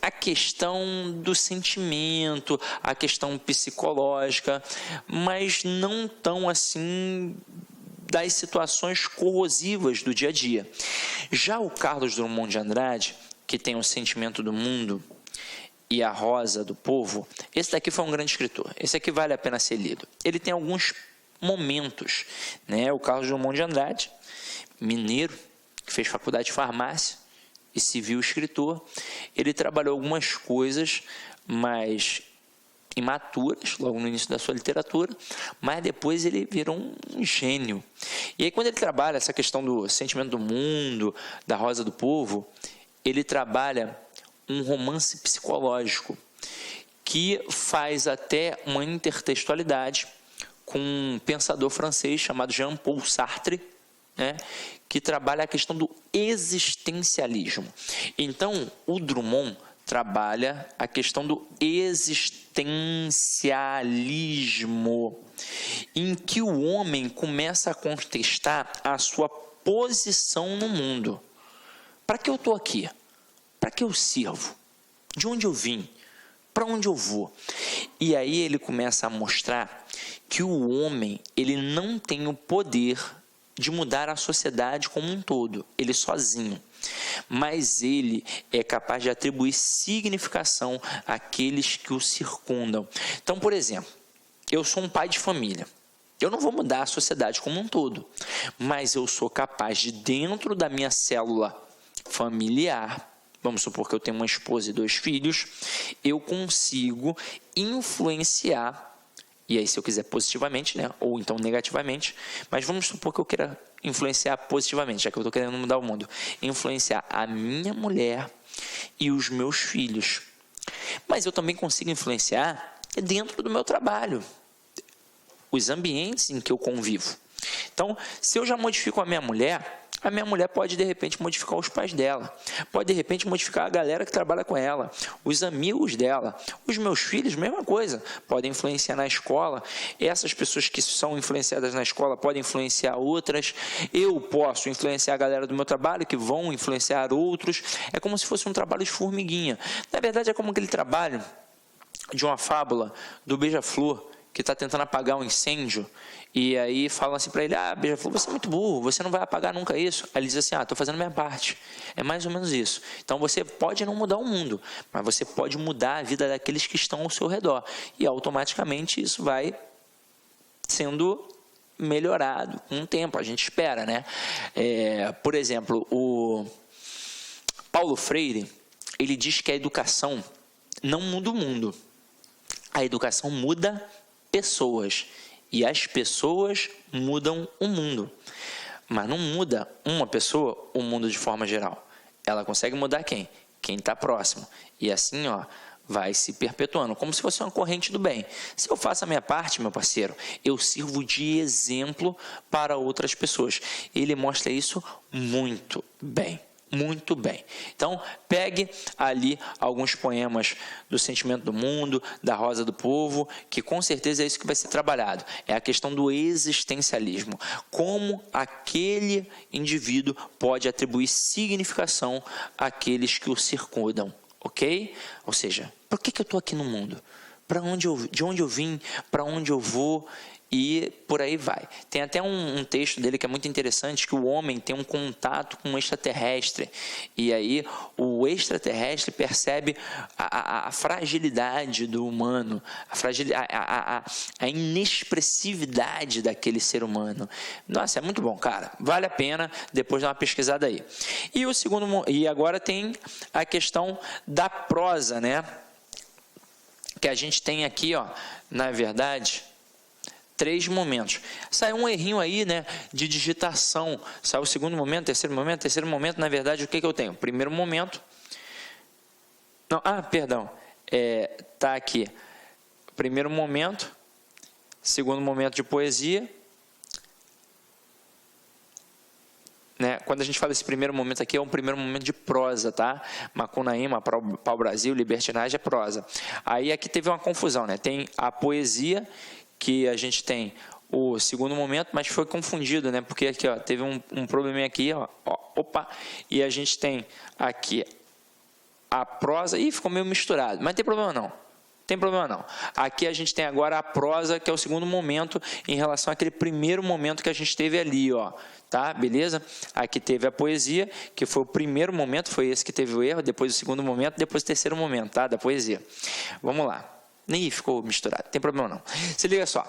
a questão do sentimento, a questão psicológica, mas não tão assim das situações corrosivas do dia a dia. Já o Carlos Drummond de Andrade, que tem o Sentimento do Mundo e a Rosa do Povo, esse daqui foi um grande escritor. Esse aqui vale a pena ser lido. Ele tem alguns momentos, né? O Carlos Drummond de Andrade, mineiro, que fez faculdade de farmácia e se viu escritor, ele trabalhou algumas coisas mais imaturas, logo no início da sua literatura, mas depois ele virou um gênio. E aí, quando ele trabalha essa questão do Sentimento do Mundo, da Rosa do Povo, ele trabalha um romance psicológico que faz até uma intertextualidade com um pensador francês chamado Jean-Paul Sartre, né, que trabalha a questão do existencialismo. Então, o Drummond trabalha a questão do existencialismo, em que o homem começa a contestar a sua posição no mundo. Para que eu estou aqui? Para que eu sirvo? De onde eu vim? Para onde eu vou? E aí ele começa a mostrar que o homem ele não tem o poder de mudar a sociedade como um todo, ele sozinho. Mas ele é capaz de atribuir significação àqueles que o circundam. Então, por exemplo, eu sou um pai de família. Eu não vou mudar a sociedade como um todo, mas eu sou capaz de, dentro da minha célula familiar, vamos supor que eu tenho uma esposa e 2 filhos, eu consigo influenciar. E aí, se eu quiser positivamente, né, ou então negativamente, mas vamos supor que eu queira influenciar positivamente, já que eu estou querendo mudar o mundo, influenciar a minha mulher e os meus filhos. Mas eu também consigo influenciar dentro do meu trabalho, os ambientes em que eu convivo. Então, se eu já modifico a minha mulher pode, de repente, modificar os pais dela. Pode, de repente, modificar a galera que trabalha com ela, os amigos dela. Os meus filhos, mesma coisa, podem influenciar na escola. Essas pessoas que são influenciadas na escola podem influenciar outras. Eu posso influenciar a galera do meu trabalho, que vão influenciar outros. É como se fosse um trabalho de formiguinha. Na verdade, é como aquele trabalho de uma fábula do Beija-Flor, que está tentando apagar um incêndio, e aí falam assim para ele: Beija-Flor, você é muito burro, você não vai apagar nunca isso. Aí ele diz assim: estou fazendo a minha parte. É mais ou menos isso. Então você pode não mudar o mundo, mas você pode mudar a vida daqueles que estão ao seu redor, e automaticamente isso vai sendo melhorado com o tempo, a gente espera, né? Por exemplo, o Paulo Freire, ele diz que a educação não muda o mundo, a educação muda pessoas, e as pessoas mudam o mundo, mas não muda uma pessoa o mundo de forma geral. Ela consegue mudar quem? Quem está próximo, e assim vai se perpetuando, como se fosse uma corrente do bem. Se eu faço a minha parte, meu parceiro, eu sirvo de exemplo para outras pessoas. Ele mostra isso muito bem. Muito bem. Então, pegue ali alguns poemas do Sentimento do Mundo, da Rosa do Povo, que com certeza é isso que vai ser trabalhado. É a questão do existencialismo. Como aquele indivíduo pode atribuir significação àqueles que o circundam, ok? Ou seja, por que eu estou aqui no mundo? De onde eu vim? Para onde eu vou? E por aí vai. Tem até um texto dele que é muito interessante, que o homem tem um contato com um extraterrestre, e aí o extraterrestre percebe a fragilidade do humano, a inexpressividade daquele ser humano. Nossa, é muito bom, cara, vale a pena depois dar uma pesquisada aí. E agora tem a questão da prosa, né, que a gente tem aqui, na verdade, 3 momentos. Saiu um errinho aí, né, de digitação. Saiu o segundo momento, terceiro momento. Na verdade, o que eu tenho? Primeiro momento. Não, perdão. Tá aqui. Primeiro momento, segundo momento de poesia. Né? Quando a gente fala esse primeiro momento aqui, é um primeiro momento de prosa, tá? Macunaíma, pau-brasil, libertinagem é prosa. Aí aqui teve uma confusão, né? Tem a poesia, que a gente tem o segundo momento, mas foi confundido, né? Porque aqui, teve um probleminha aqui, Opa! E a gente tem aqui a prosa. Ih, ficou meio misturado, mas não tem problema não. Tem problema não. Aqui a gente tem agora a prosa, que é o segundo momento em relação àquele primeiro momento que a gente teve ali, ó. Tá? Beleza? Aqui teve a poesia, que foi o primeiro momento, foi esse que teve o erro, depois o segundo momento, depois o terceiro momento, tá? Da poesia. Vamos lá. Nem ficou misturado, não tem problema não. Se liga só,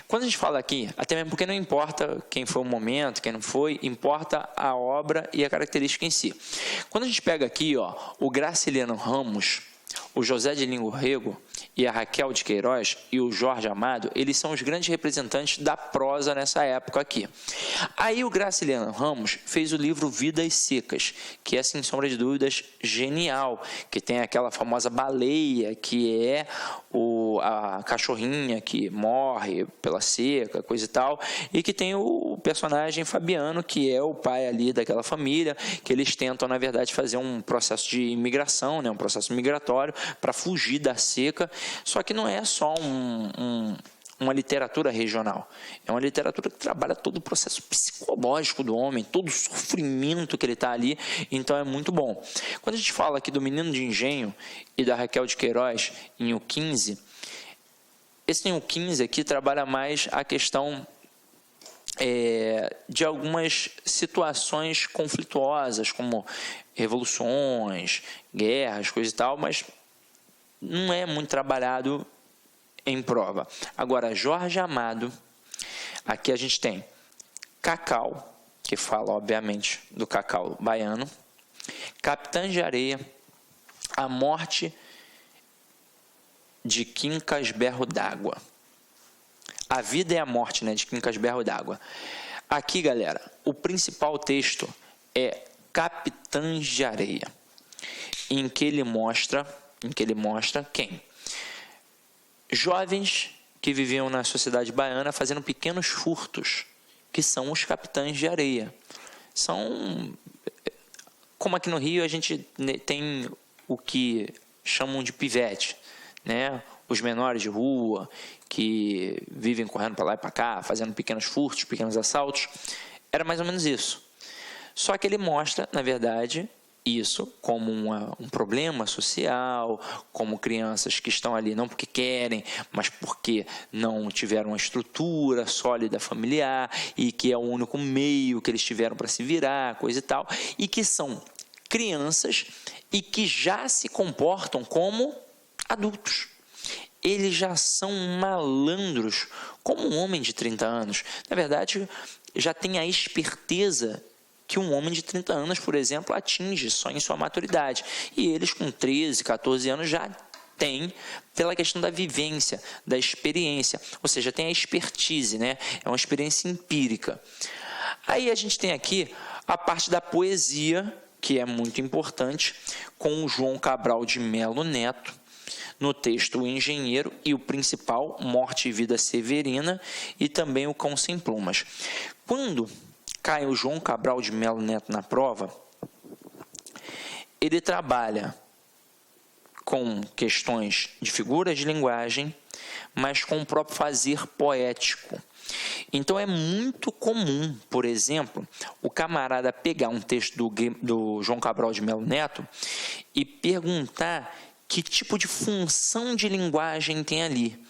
quando a gente fala aqui, até mesmo porque não importa quem foi o momento, quem não foi, importa a obra e a característica em si. Quando a gente pega aqui, ó, o Graciliano Ramos, o José de Lino Rego e a Raquel de Queiroz e o Jorge Amado, eles são os grandes representantes da prosa nessa época aqui. Aí o Graciliano Ramos fez o livro Vidas Secas, que é, sem sombra de dúvidas, genial, que tem aquela famosa baleia, que é a cachorrinha que morre pela seca, coisa e tal, e que tem o personagem Fabiano, que é o pai ali daquela família, que eles tentam, na verdade, fazer um processo de imigração, né, um processo migratório, para fugir da seca. Só que não é só uma literatura regional, é uma literatura que trabalha todo o processo psicológico do homem, todo o sofrimento que ele está ali, então é muito bom. Quando a gente fala aqui do Menino de Engenho e da Raquel de Queiroz em O 15, esse em O 15 aqui trabalha mais a questão de algumas situações conflituosas, como revoluções, guerras, coisa e tal, mas não é muito trabalhado em prova. Agora, Jorge Amado, aqui a gente tem Cacau, que fala, obviamente, do cacau baiano, Capitães de Areia, A Morte de Quincas Berro d'Água. A Vida e a Morte, né, de Quincas Berro d'Água. Aqui, galera, o principal texto é Capitães de Areia, em que ele mostra quem? Jovens que viviam na sociedade baiana fazendo pequenos furtos, que são os capitães de areia. São, como aqui no Rio a gente tem o que chamam de pivete, né? Os menores de rua, que vivem correndo para lá e para cá, fazendo pequenos furtos, pequenos assaltos. Era mais ou menos isso. Só que ele mostra, na verdade, isso como um problema social, como crianças que estão ali não porque querem, mas porque não tiveram uma estrutura sólida familiar e que é o único meio que eles tiveram para se virar, coisa e tal, e que são crianças e que já se comportam como adultos. Eles já são malandros, como um homem de 30 anos. Na verdade, já tem a esperteza que um homem de 30 anos, por exemplo, atinge só em sua maturidade. E eles com 13, 14 anos já têm, pela questão da vivência, da experiência, ou seja, tem a expertise, né? É uma experiência empírica. Aí a gente tem aqui a parte da poesia, que é muito importante, com o João Cabral de Melo Neto, no texto O Engenheiro e o principal, Morte e Vida Severina, e também O Cão Sem Plumas. Quando cai o João Cabral de Melo Neto na prova, ele trabalha com questões de figuras de linguagem, mas com o próprio fazer poético. Então é muito comum, por exemplo, o camarada pegar um texto do João Cabral de Melo Neto e perguntar que tipo de função de linguagem tem ali.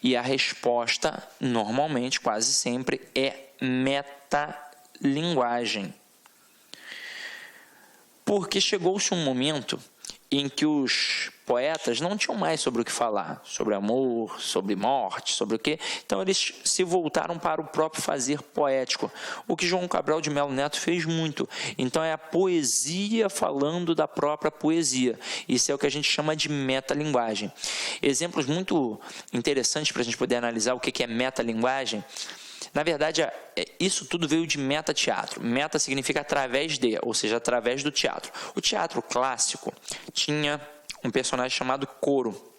E a resposta, normalmente, quase sempre, é metalinguagem. Porque chegou-se um momento em que os poetas não tinham mais sobre o que falar, sobre amor, sobre morte, sobre o quê. Então eles se voltaram para o próprio fazer poético, o que João Cabral de Melo Neto fez muito. Então é a poesia falando da própria poesia. Isso é o que a gente chama de metalinguagem. Exemplos muito interessantes para a gente poder analisar o que é metalinguagem. Na verdade, isso tudo veio de metateatro. Meta significa através de, ou seja, através do teatro. O teatro clássico tinha um personagem chamado Coro,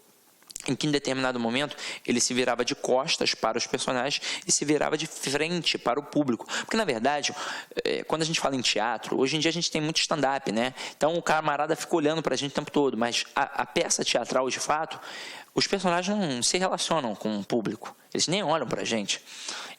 em que em determinado momento ele se virava de costas para os personagens e se virava de frente para o público. Porque, na verdade, quando a gente fala em teatro, hoje em dia a gente tem muito stand-up, né? Então o camarada fica olhando para a gente o tempo todo, mas a peça teatral, de fato, os personagens não se relacionam com o público, eles nem olham para a gente.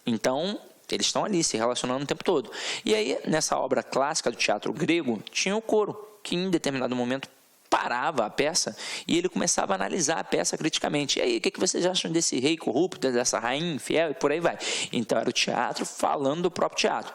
Então, Eles estão ali se relacionando o tempo todo. E aí, nessa obra clássica do teatro grego, tinha o coro, que em determinado momento parava a peça e ele começava a analisar a peça criticamente. E aí, o que vocês acham desse rei corrupto, dessa rainha infiel e por aí vai? Então, era o teatro falando do próprio teatro.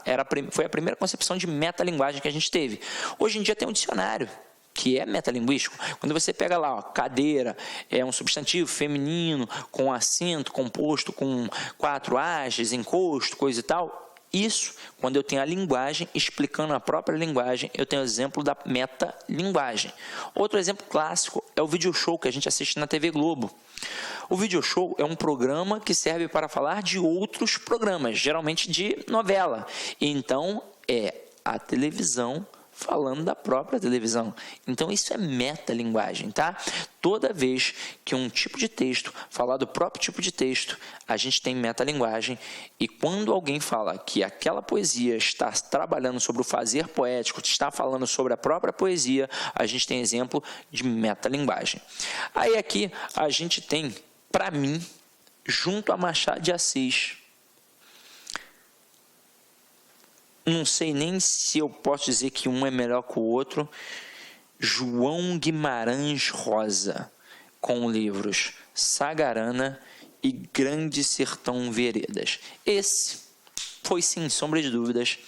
Foi a primeira concepção de metalinguagem que a gente teve. Hoje em dia tem um dicionário, que é metalinguístico. Quando você pega lá, ó, cadeira, é um substantivo feminino, com acento, composto com 4 hages, encosto, coisa e tal. Isso, quando eu tenho a linguagem explicando a própria linguagem, eu tenho o exemplo da metalinguagem. Outro exemplo clássico é o video show que a gente assiste na TV Globo. O video show é um programa que serve para falar de outros programas, geralmente de novela. Então, é a televisão falando da própria televisão. Então, isso é metalinguagem, tá? Toda vez que um tipo de texto falar do próprio tipo de texto, a gente tem metalinguagem. E quando alguém fala que aquela poesia está trabalhando sobre o fazer poético, está falando sobre a própria poesia, a gente tem exemplo de metalinguagem. Aí aqui a gente tem, para mim, junto a Machado de Assis, não sei nem se eu posso dizer que um é melhor que o outro, João Guimarães Rosa, com livros Sagarana e Grande Sertão Veredas. Esse foi, sem sombra de dúvidas,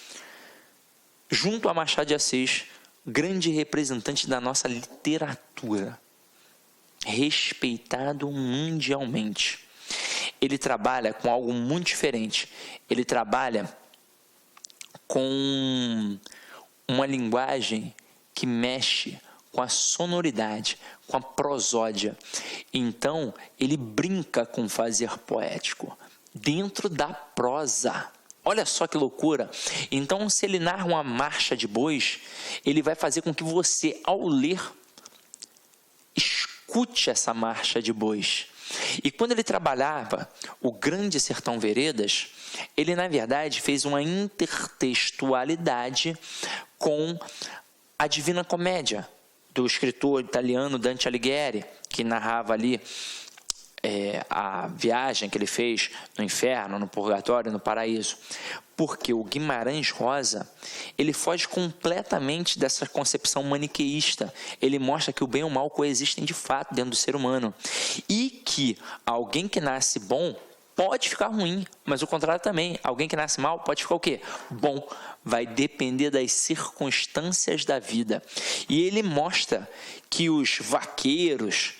junto a Machado de Assis, grande representante da nossa literatura, respeitado mundialmente. Ele trabalha com algo muito diferente. Ele trabalha com uma linguagem que mexe com a sonoridade, com a prosódia. Então, ele brinca com fazer poético dentro da prosa. Olha só que loucura! Então, se ele narra uma marcha de bois, ele vai fazer com que você, ao ler, escute essa marcha de bois. E quando ele trabalhava o Grande Sertão Veredas, ele, na verdade, fez uma intertextualidade com a Divina Comédia, do escritor italiano Dante Alighieri, que narrava ali a viagem que ele fez no inferno, no purgatório, no paraíso. Porque o Guimarães Rosa, ele foge completamente dessa concepção maniqueísta. Ele mostra que o bem e o mal coexistem de fato dentro do ser humano. E que alguém que nasce bom pode ficar ruim, mas o contrário também. Alguém que nasce mal pode ficar o quê? Bom. Vai depender das circunstâncias da vida. E ele mostra que os vaqueiros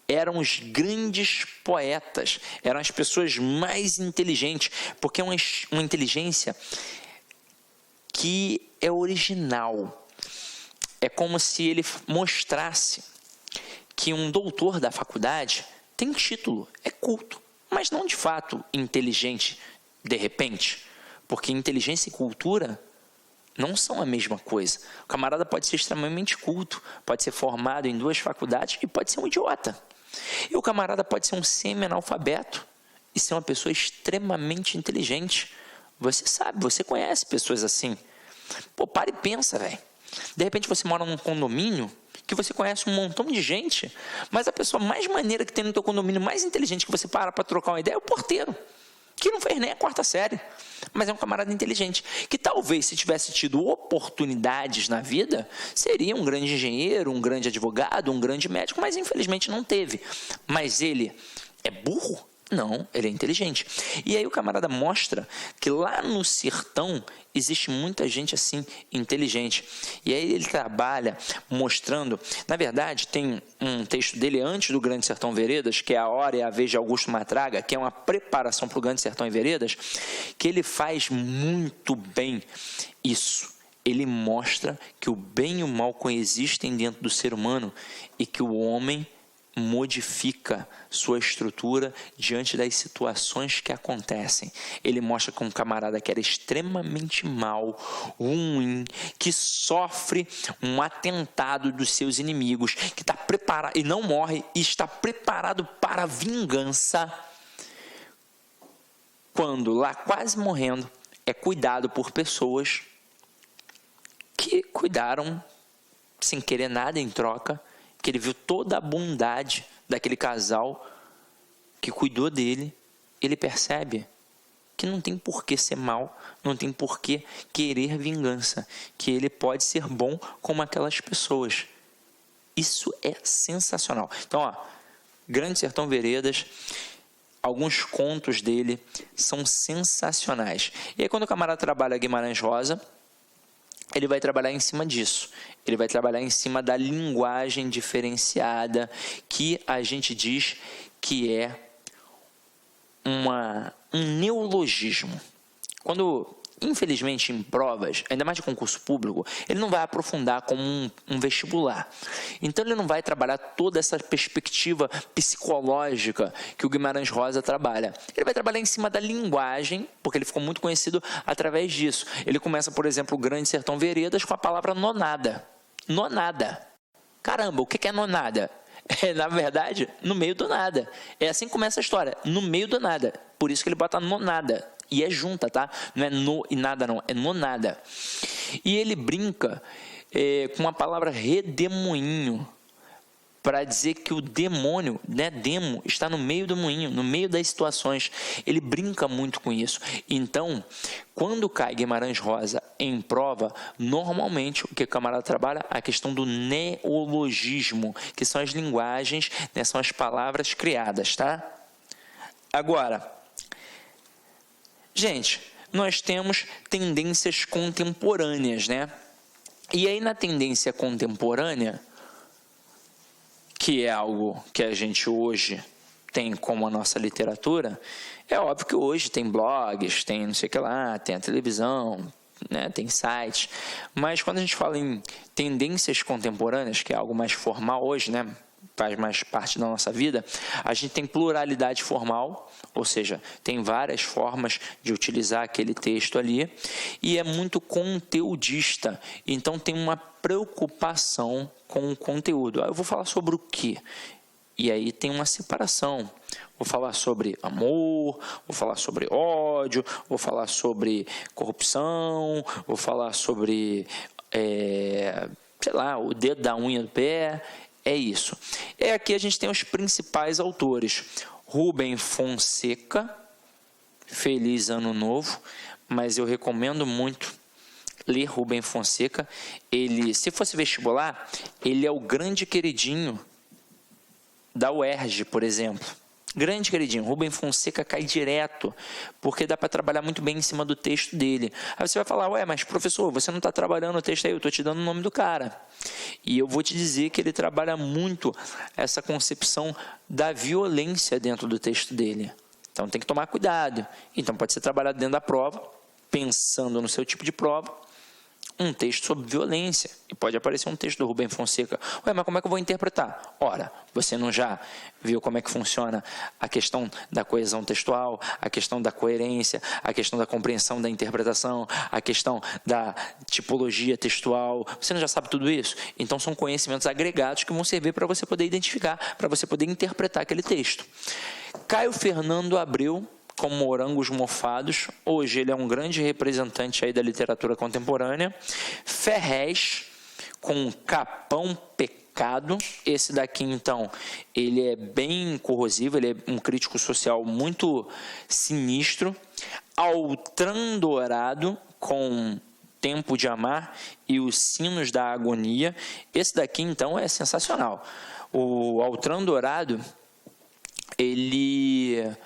eram os grandes poetas, eram as pessoas mais inteligentes, porque é uma inteligência que é original. É como se ele mostrasse que um doutor da faculdade tem título, é culto, mas não de fato inteligente de repente, porque inteligência e cultura não são a mesma coisa. O camarada pode ser extremamente culto, pode ser formado em 2 faculdades e pode ser um idiota. E o camarada pode ser um semi-analfabeto e ser uma pessoa extremamente inteligente. Você sabe, você conhece pessoas assim. Pô, para e pensa, velho. De repente você mora num condomínio que você conhece um montão de gente, mas a pessoa mais maneira que tem no teu condomínio, mais inteligente que você para trocar uma ideia é o porteiro, que não fez nem a 4ª série, mas é um camarada inteligente, que talvez se tivesse tido oportunidades na vida, seria um grande engenheiro, um grande advogado, um grande médico, mas infelizmente não teve. Mas ele é burro? Não, ele é inteligente. E aí o camarada mostra que lá no sertão existe muita gente assim, inteligente. E aí ele trabalha mostrando, na verdade tem um texto dele antes do Grande Sertão Veredas, que é A Hora e a Vez de Augusto Matraga, que é uma preparação para o Grande Sertão e Veredas, que ele faz muito bem isso. Ele mostra que o bem e o mal coexistem dentro do ser humano e que o homem modifica sua estrutura diante das situações que acontecem. Ele mostra que um camarada que era extremamente mau, ruim, que sofre um atentado dos seus inimigos, que está preparado e não morre, e está preparado para a vingança, quando lá quase morrendo é cuidado por pessoas que cuidaram sem querer nada em troca, que ele viu toda a bondade daquele casal que cuidou dele. Ele percebe que não tem por que ser mal, não tem por que querer vingança, que ele pode ser bom como aquelas pessoas. Isso é sensacional. Então, ó, Grande Sertão Veredas, alguns contos dele são sensacionais. E aí, quando o camarada trabalha Guimarães Rosa, ele vai trabalhar em cima disso. Ele vai trabalhar em cima da linguagem diferenciada, que a gente diz que é um neologismo. Quando, infelizmente, em provas, ainda mais de concurso público, ele não vai aprofundar como um vestibular. Então, ele não vai trabalhar toda essa perspectiva psicológica que o Guimarães Rosa trabalha. Ele vai trabalhar em cima da linguagem, porque ele ficou muito conhecido através disso. Ele começa, por exemplo, o Grande Sertão Veredas com a palavra nonada. Nonada. Caramba, o que é nonada? É, na verdade, no meio do nada. É assim que começa a história, no meio do nada. Por isso que ele bota nonada. E é junta, tá? Não é no e nada, não. É nonada. E ele brinca com a palavra redemoinho, para dizer que o demônio, né, demo, está no meio do moinho, no meio das situações. Ele brinca muito com isso. Então, quando cai Guimarães Rosa em prova, normalmente o que o camarada trabalha? A questão do neologismo, que são as linguagens, né, são as palavras criadas, tá? Agora, gente, nós temos tendências contemporâneas, né? E aí, na tendência contemporânea, que é algo que a gente hoje tem como a nossa literatura, é óbvio que hoje tem blogs, tem não sei o que lá, tem a televisão, né, tem sites, mas quando a gente fala em tendências contemporâneas, que é algo mais formal hoje, né, faz mais parte da nossa vida, a gente tem pluralidade formal, ou seja, tem várias formas de utilizar aquele texto ali, e é muito conteudista, então tem uma preocupação com o conteúdo. Eu vou falar sobre o quê? E aí tem uma separação. Vou falar sobre amor, vou falar sobre ódio, vou falar sobre corrupção, vou falar sobre, sei lá, o dedo da unha do pé. É isso. Aqui a gente tem os principais autores. Rubem Fonseca, Feliz Ano Novo, mas eu recomendo muito ler Rubem Fonseca. Ele, se fosse vestibular, ele é o grande queridinho da UERJ, por exemplo. Grande queridinho, Rubem Fonseca cai direto, porque dá para trabalhar muito bem em cima do texto dele. Aí você vai falar, ué, mas professor, você não está trabalhando o texto aí, eu estou te dando o nome do cara. E eu vou te dizer que ele trabalha muito essa concepção da violência dentro do texto dele. Então tem que tomar cuidado. Então pode ser trabalhado dentro da prova, pensando no seu tipo de prova, um texto sobre violência. E pode aparecer um texto do Rubem Fonseca. Ué, mas como é que eu vou interpretar? Ora, você não já viu como é que funciona a questão da coesão textual, a questão da coerência, a questão da compreensão da interpretação, a questão da tipologia textual? Você não já sabe tudo isso? Então são conhecimentos agregados que vão servir para você poder identificar, para você poder interpretar aquele texto. Caio Fernando Abreu, com Morangos Mofados, hoje ele é um grande representante aí da literatura contemporânea. Ferrez, com Capão Pecado, esse daqui então, ele é bem corrosivo, ele é um crítico social muito sinistro. Altran Dourado, com Tempo de Amar e Os Sinos da Agonia, esse daqui então é sensacional. O Altran Dourado, ele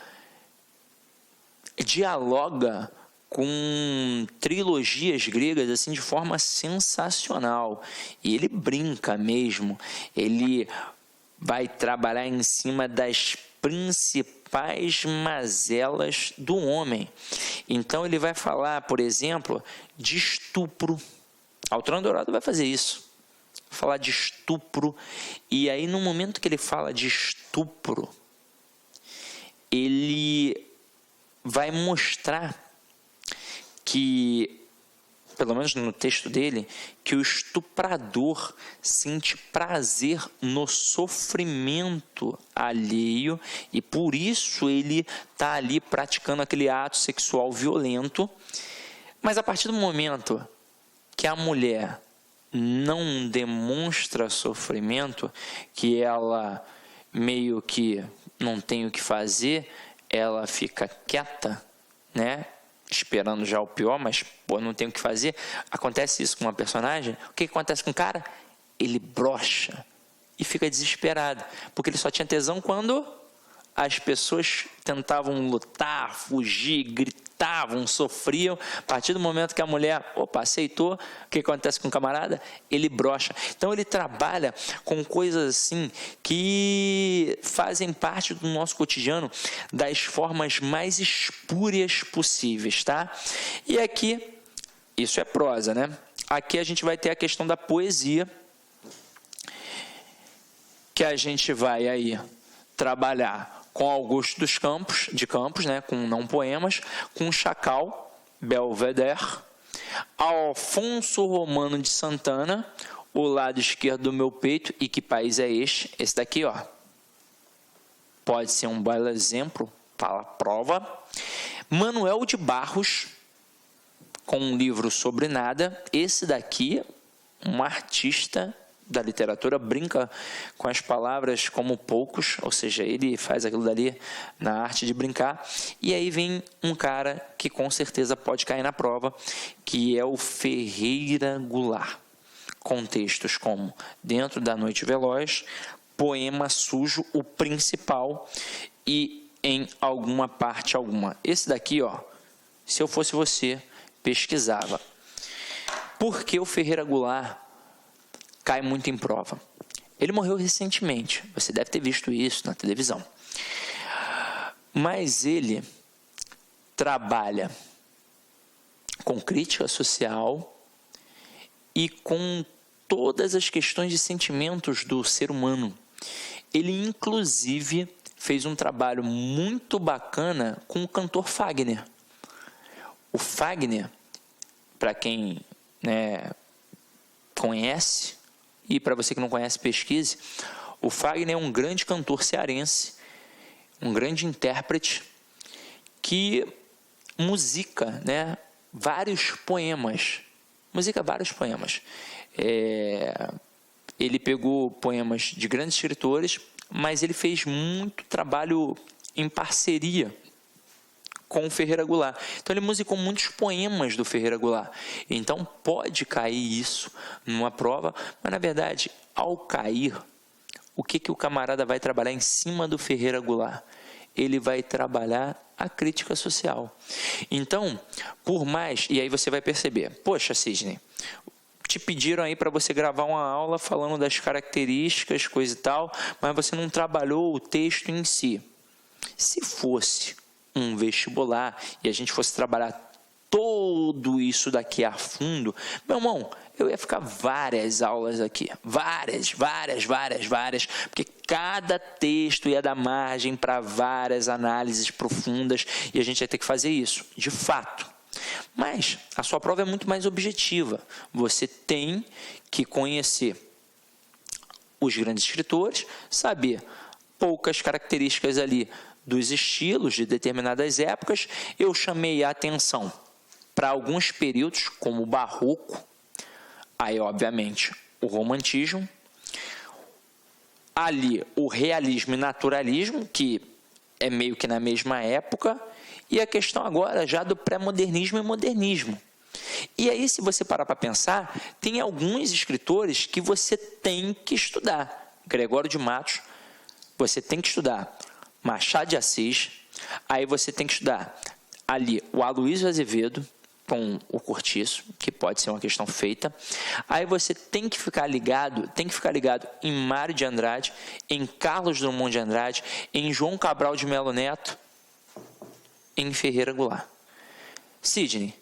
dialoga com trilogias gregas assim de forma sensacional, e ele brinca mesmo, ele vai trabalhar em cima das principais mazelas do homem. Então ele vai falar, por exemplo, de estupro. Altran Dourado vai fazer isso, falar de estupro, e aí no momento que ele fala de estupro, ele vai mostrar que, pelo menos no texto dele, que o estuprador sente prazer no sofrimento alheio e por isso ele está ali praticando aquele ato sexual violento. Mas a partir do momento que a mulher não demonstra sofrimento, que ela meio que não tem o que fazer, ela fica quieta, né? Esperando já o pior, mas pô, não tem o que fazer. Acontece isso com uma personagem. O que acontece com o cara? Ele brocha e fica desesperado, porque ele só tinha tesão quando as pessoas tentavam lutar, fugir, gritavam, sofriam. A partir do momento que a mulher, aceitou, o que acontece com o camarada? Ele brocha. Então ele trabalha com coisas assim que fazem parte do nosso cotidiano das formas mais espúrias possíveis, tá? E aqui, isso é prosa, né? Aqui a gente vai ter a questão da poesia, que a gente vai aí trabalhar com Augusto dos Campos, né, com não poemas, com Chacal, Belvedere, Alfonso Romano de Santana, O Lado Esquerdo do Meu Peito, E Que País é Este? Esse daqui, pode ser um belo exemplo para a prova. Manuel de Barros, com um livro sobre nada. Esse daqui, um artista da literatura, brinca com as palavras como poucos, ou seja, ele faz aquilo dali na arte de brincar. E aí vem um cara que com certeza pode cair na prova, que é o Ferreira Goulart, com textos como Dentro da Noite Veloz, Poema Sujo, O Principal e Em Alguma Parte Alguma. Esse daqui, se eu fosse você, pesquisava. Por que o Ferreira Goulart cai muito em prova? Ele morreu recentemente, você deve ter visto isso na televisão. Mas ele trabalha com crítica social e com todas as questões de sentimentos do ser humano. Ele, inclusive, fez um trabalho muito bacana com o cantor Fagner. O Fagner, para quem conhece, e para você que não conhece, pesquise. O Fagner é um grande cantor cearense, um grande intérprete, que musica, vários poemas. Ele pegou poemas de grandes escritores, mas ele fez muito trabalho em parceria com o Ferreira Goulart. Então ele musicou muitos poemas do Ferreira Goulart. Então pode cair isso numa prova, mas na verdade, ao cair, o que o camarada vai trabalhar em cima do Ferreira Goulart? Ele vai trabalhar a crítica social. Então, por mais... E aí você vai perceber, poxa, Sidney, te pediram aí para você gravar uma aula falando das características, coisa e tal, mas você não trabalhou o texto em si. Se fosse um vestibular e a gente fosse trabalhar todo isso daqui a fundo, meu irmão, eu ia ficar várias aulas aqui, várias, porque cada texto ia dar margem para várias análises profundas e a gente ia ter que fazer isso, de fato. Mas a sua prova é muito mais objetiva. Você tem que conhecer os grandes escritores, saber poucas características ali dos estilos de determinadas épocas. Eu chamei a atenção para alguns períodos, como o Barroco, aí obviamente o Romantismo, ali o Realismo e Naturalismo, que é meio que na mesma época, e a questão agora já do pré-modernismo e modernismo. E aí, se você parar para pensar, tem alguns escritores que você tem que estudar. Gregório de Matos, você tem que estudar. Machado de Assis, aí você tem que estudar ali o Aloysio Azevedo com o Cortiço, que pode ser uma questão feita. Aí você tem que ficar ligado em Mário de Andrade, em Carlos Drummond de Andrade, em João Cabral de Melo Neto, em Ferreira Goulart. Sidney,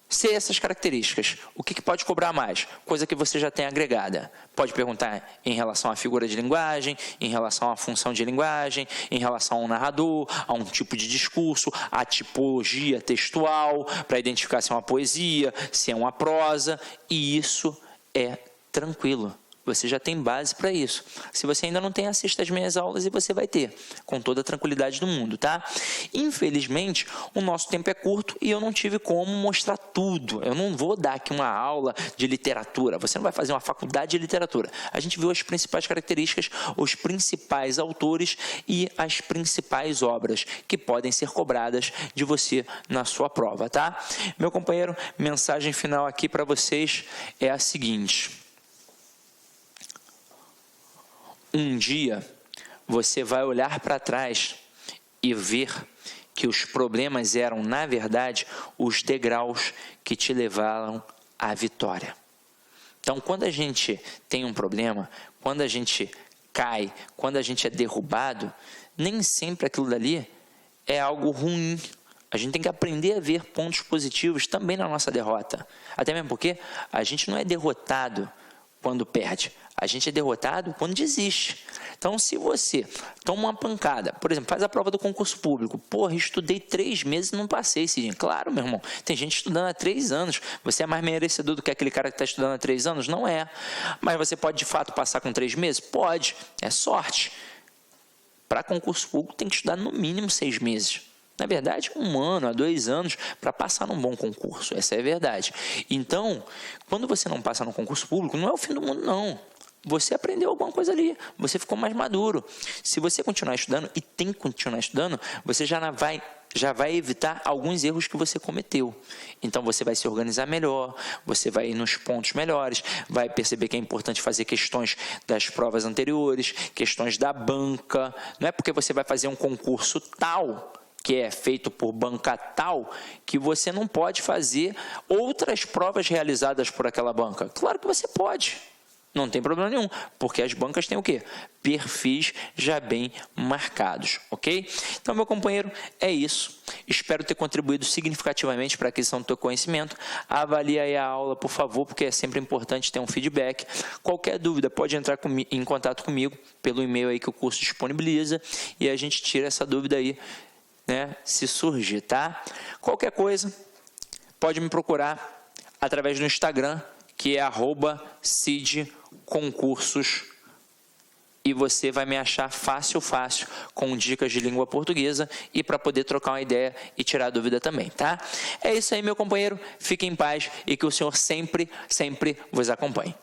se essas características, o que pode cobrar mais? Coisa que você já tem agregada. Pode perguntar em relação à figura de linguagem, em relação à função de linguagem, em relação ao narrador, a um tipo de discurso, a tipologia textual, para identificar se é uma poesia, se é uma prosa, e isso é tranquilo. Você já tem base para isso. Se você ainda não tem, assista as minhas aulas e você vai ter, com toda a tranquilidade do mundo, tá? Infelizmente, o nosso tempo é curto e eu não tive como mostrar tudo. Eu não vou dar aqui uma aula de literatura. Você não vai fazer uma faculdade de literatura. A gente viu as principais características, os principais autores e as principais obras que podem ser cobradas de você na sua prova, tá? Meu companheiro, mensagem final aqui para vocês é a seguinte: um dia você vai olhar para trás e ver que os problemas eram, na verdade, os degraus que te levaram à vitória. Então, quando a gente tem um problema, quando a gente cai, quando a gente é derrubado, nem sempre aquilo dali é algo ruim. A gente tem que aprender a ver pontos positivos também na nossa derrota. Até mesmo porque a gente não é derrotado quando perde. A gente é derrotado quando desiste. Então, se você toma uma pancada, por exemplo, faz a prova do concurso público. Porra, estudei 3 meses e não passei, Cidinho. Claro, meu irmão, tem gente estudando há 3 anos. Você é mais merecedor do que aquele cara que está estudando há 3 anos? Não é. Mas você pode, de fato, passar com 3 meses? Pode. É sorte. Para concurso público, tem que estudar no mínimo 6 meses. Na verdade, 1 ano a 2 anos para passar num bom concurso. Essa é a verdade. Então, quando você não passa no concurso público, não é o fim do mundo, não. Você aprendeu alguma coisa ali, você ficou mais maduro. Se você continuar estudando, e tem que continuar estudando, você já vai evitar alguns erros que você cometeu. Então, você vai se organizar melhor, você vai ir nos pontos melhores, vai perceber que é importante fazer questões das provas anteriores, questões da banca. Não é porque você vai fazer um concurso tal, que é feito por banca tal, que você não pode fazer outras provas realizadas por aquela banca. Claro que você pode. Não tem problema nenhum, porque as bancas têm o quê? Perfis já bem marcados, ok? Então, meu companheiro, é isso. Espero ter contribuído significativamente para a aquisição do teu conhecimento. Avalie aí a aula, por favor, porque é sempre importante ter um feedback. Qualquer dúvida, pode entrar em contato comigo pelo e-mail aí que o curso disponibiliza e a gente tira essa dúvida aí, né, se surgir, tá? Qualquer coisa, pode me procurar através do Instagram, que é @CidConcursos, e você vai me achar fácil, com dicas de língua portuguesa e para poder trocar uma ideia e tirar dúvida também, tá? É isso aí, meu companheiro, fique em paz e que o Senhor sempre vos acompanhe.